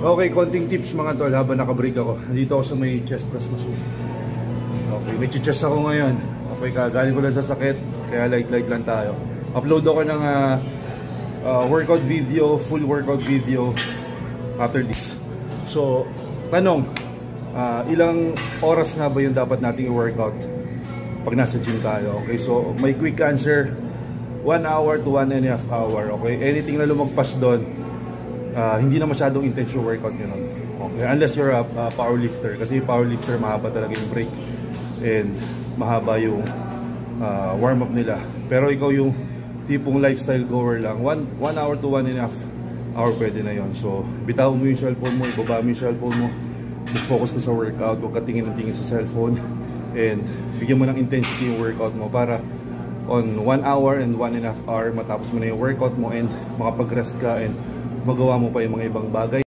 Okay, konting tips mga tol habang nakabreak ako. Nandito ako sa may chest press machine. Okay, may chest ako ngayon. Okay, kagaling ko lang sa sakit, kaya light lang tayo. Upload ako ng workout video, full workout video after this. So, tanong, ilang oras nga ba yung dapat nating i-workout pag nasa gym tayo? Okay, so may quick answer, 1 hour to 1.5 hour. Okay, anything na lumagpas doon, hindi na masyadong intense yung workout nyo nun. Okay, unless you're a powerlifter. Kasi yung powerlifter, mahaba talaga yung break and mahaba yung warm up nila. Pero ikaw yung tipong lifestyle goer lang, 1 hour to 1.5 hour pwede na yon. So bitaw mo yung cellphone mo, ibaba mo yung cellphone mo, focus ka sa workout, huwag ka tingin sa cellphone, and bigyan mo ng intensity yung workout mo para on 1 hour and 1.5 hour matapos mo na yung workout mo and makapag-rest ka and magawa mo pa yung mga ibang bagay.